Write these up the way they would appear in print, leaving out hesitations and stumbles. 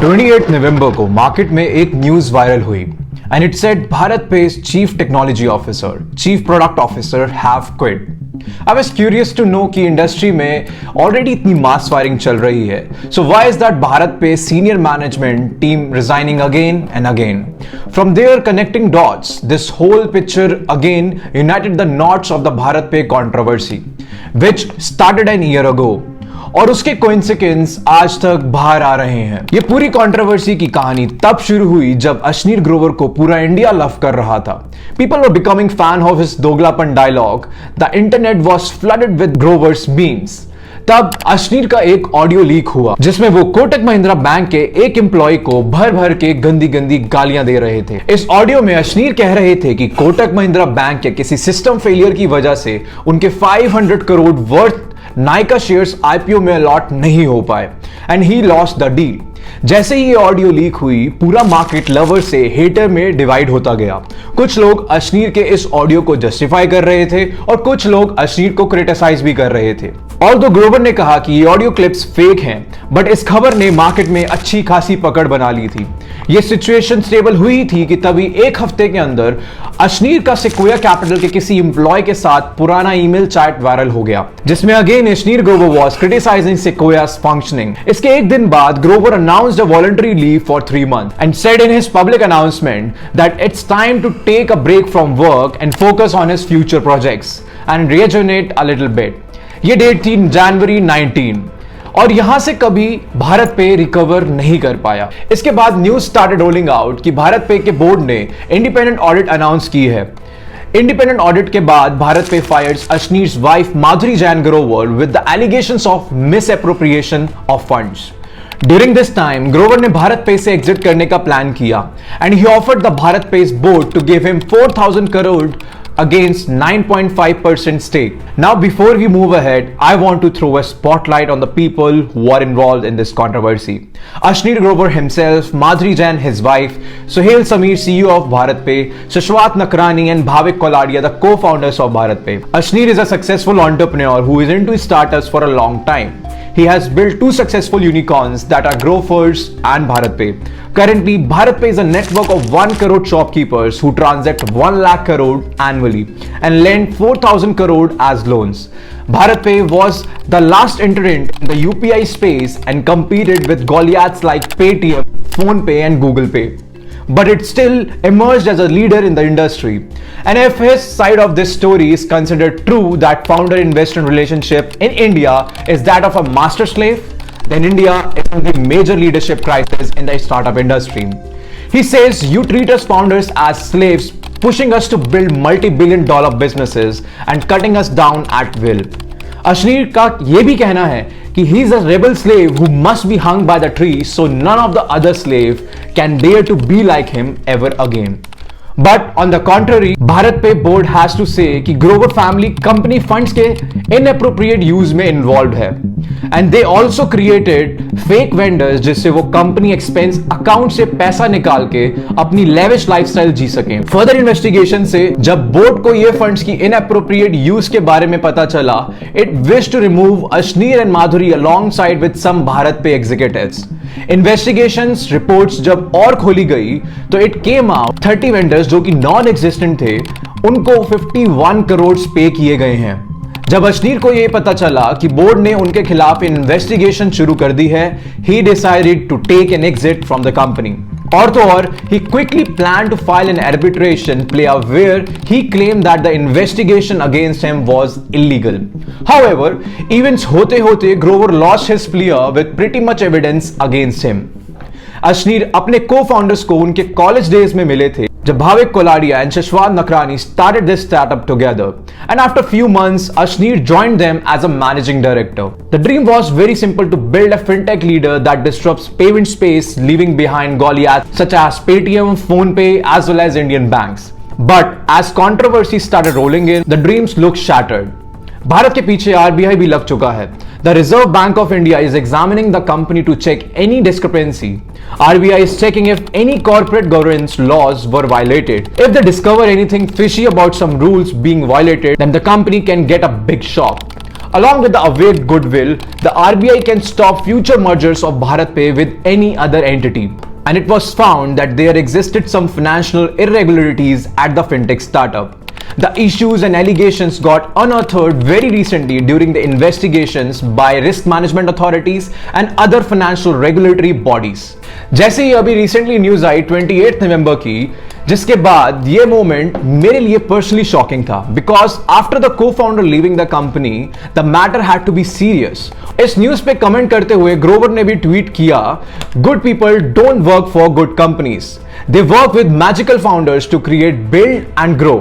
28 नवंबर को मार्केट में एक न्यूज वायरल हुई and it said BharatPe chief technology officer, chief product officer have quit. I was curious to know कि industry में already इतनी mass firing चल रही है, so why is that BharatPe senior management team resigning again and again? From there, connecting dots, this whole picture again united the knots of the Bharat Pay controversy, which started an year ago. और उसके coincidence आज तक बाहर आ रहे हैं। ये पूरी controversy की कहानी तब शुरू हुई जब अश्नीर ग्रोवर को पूरा इंडिया लव कर रहा था। People were becoming fan of his दोगलापन dialogue. The internet was flooded with Grover's memes. तब अश्नीर का एक ऑडियो लीक हुआ जिसमें वो कोटक महिंद्रा बैंक के एक एम्प्लॉय को भर भर के गंदी गंदी गालियां दे रहे थे। इस ऑडियो में अश्नीर कह रहे थे कि कोटक महिंद्रा बैंक के किसी सिस्टम फेलियर की वजह से उनके 500 crore worth Nykaa shares IPO में अलॉट नहीं हो पाए and he lost the deal. जैसे ही ये ऑडियो लीक हुई, पूरा मार्केट लवर से हेटर में डिवाइड होता गया। कुछ लोग अश्नीर के इस ऑडियो को जस्टिफाई कर रहे थे और कुछ लोग अश्नीर को क्रिटिसाइज भी कर रहे थे। ऑल्दो ग्रोवर ने कहा कि ये ऑडियो क्लिप्स फेक हैं, बट इस खबर ने मार्केट में अच्छी खासी पकड़ बना ली थी। ये सिचुएशन स्टेबल हुई थी कि तभी एक हफ्ते के अंदर अश्नीर का सिक्वोया कैपिटल के किसी एम्प्लॉय के साथ पुराना ईमेल चैट वायरल हो गया, जिसमें again Ashneer Grover was criticising Sequoia's functioning. इसके एक दिन बाद Grover announced a voluntary leave for 3 months and said in his public announcement that it's time to take a break from work and focus on his future projects and rejuvenate a little bit. ये date थी जनवरी 19 और यहां से कभी भारत पे recover नहीं कर पाया। इसके बाद न्यूज स्टार्टेड रोलिंग आउट कि भारत पे के बोर्ड ने इंडिपेंडेंट ऑडिट अनाउंस की है। इंडिपेंडेंट ऑडिट के बाद BharatPe fires Ashneer's wife Madhuri Jain Grover with the allegations of misappropriation of funds. During this time Grover ने भारत पे से एग्जिट करने का प्लान किया and he offered the BharatPe board to give him 4,000 crore against 9.5% stake. Now, before we move ahead, I want to throw a spotlight on the people who are involved in this controversy. Ashneer Grover himself, Madhuri Jain, his wife, Suhail Sameer, CEO of Bharat Pay, Shashwat Nakrani and Bhavik Koladia, the co-founders of Bharat Pay. Ashneer is a successful entrepreneur who is into startups for a long time. He has built 2 successful unicorns that are Grofers and Bharat Pay. Currently, Bharat Pay is a network of 1 crore shopkeepers who transact 1 lakh crore annually and lend 4,000 crore as loans. Bharat Pay was the last entrant in the UPI space and competed with Goliaths like Paytm, PhonePe and Google Pay. But it still emerged as a leader in the industry. And if his side of this story is considered true, that founder-investor relationship in India is that of a master slave, then India is in the major leadership crisis in the startup industry. He says, you treat us founders as slaves, pushing us to build multi-billion dollar businesses and cutting us down at will. Ashneer का यह भी कहना है कि he is a rebel slave who must be hung by the tree, so none of the other slave can dare to be like him ever again. But on the contrary, Bharat Pay board has to say कि Grover family company funds के inappropriate use में involved है, and they also created fake vendors जिससे वो company expense account से पैसा निकाल के अपनी lavish lifestyle जी सकें। Further investigation से जब board को ये funds की inappropriate use के बारे में पता चला, it wished to remove Ashneer and Madhuri alongside with some Bharat Pay executives. Investigations reports जब और खोली गई तो it came out 30 vendors जो कि नॉन एग्जिस्टेंट थे, उनको 51 करोड़ पे किए गए हैं। जब अश्नीर को यह पता चला कि बोर्ड ने उनके खिलाफ इन्वेस्टिगेशन शुरू कर दी है, he decided to take an exit from the company. और तो और, he quickly planned to file an arbitration plea where he claimed that the investigation against him was illegal. However, events होते होते Grover lost his plea with pretty much evidence against him. Ashneer अपने co-founders को उनके college days में मिले थे जब Bhavik कोलाडिया and Shashwat Nakrani started this startup together, and after few months Ashneer joined them as a managing director. The dream was very simple, to build a fintech leader that disrupts payment space, leaving behind Goliaths such as Paytm, PhonePe as well as Indian banks. But as controversy started rolling in, the dreams looked shattered. Bharat के पीछे RBI भी लग चुका है. The Reserve Bank of India is examining the company to check any discrepancy. RBI is checking if any corporate governance laws were violated. If they discover anything fishy about some rules being violated, then the company can get a big shock. Along with the awake goodwill, the RBI can stop future mergers of BharatPe with any other entity. And it was found that there existed some financial irregularities at the fintech startup. The issues and allegations got unearthed very recently during the investigations by risk management authorities and other financial regulatory bodies. जैसे ही अभी recently news आई 28 नवंबर की, जिसके बाद ये moment मेरे लिए personally shocking था, because after the cofounder leaving the company the matter had to be serious. इस न्यूज पे कमेंट करते हुए ग्रोवर ने भी ट्वीट किया, good people don't work for good companies, they work with magical founders to create, build and grow.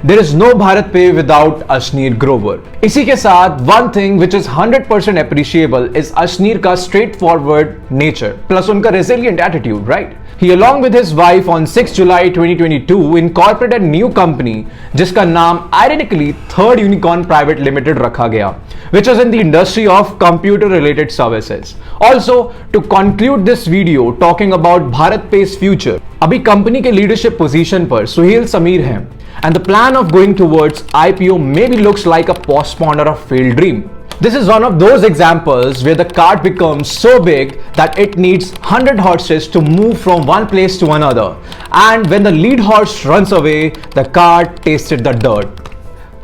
There is no BharatPe without Ashneer Grover. इसी के साथ one thing which is 100% appreciable is Ashneer का straightforward nature plus उनका resilient attitude, right? He along with his wife on 6 July 2022 incorporated new company जिसका नाम ironically Third Unicorn Private Limited रखा गया, which is in the industry of computer related services. Also, to conclude this video talking about BharatPe's future, अभी company के leadership position पर सुहेल समीर हैं. And the plan of going towards IPO maybe looks like a postponer of failed dream. This is one of those examples where the cart becomes so big that it needs 100 horses to move from one place to another. And when the lead horse runs away, the cart tasted the dirt.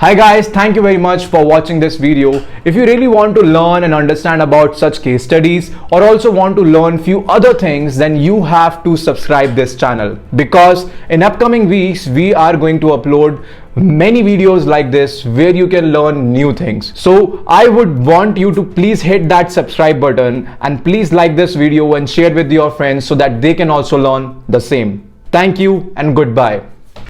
Hi guys, thank you very much for watching this video. If you really want to learn and understand about such case studies or also want to learn few other things, then you have to subscribe this channel, because in upcoming weeks we are going to upload many videos like this where you can learn new things. So I would want you to please hit that subscribe button and please like this video and share with your friends so that they can also learn the same. Thank you and goodbye.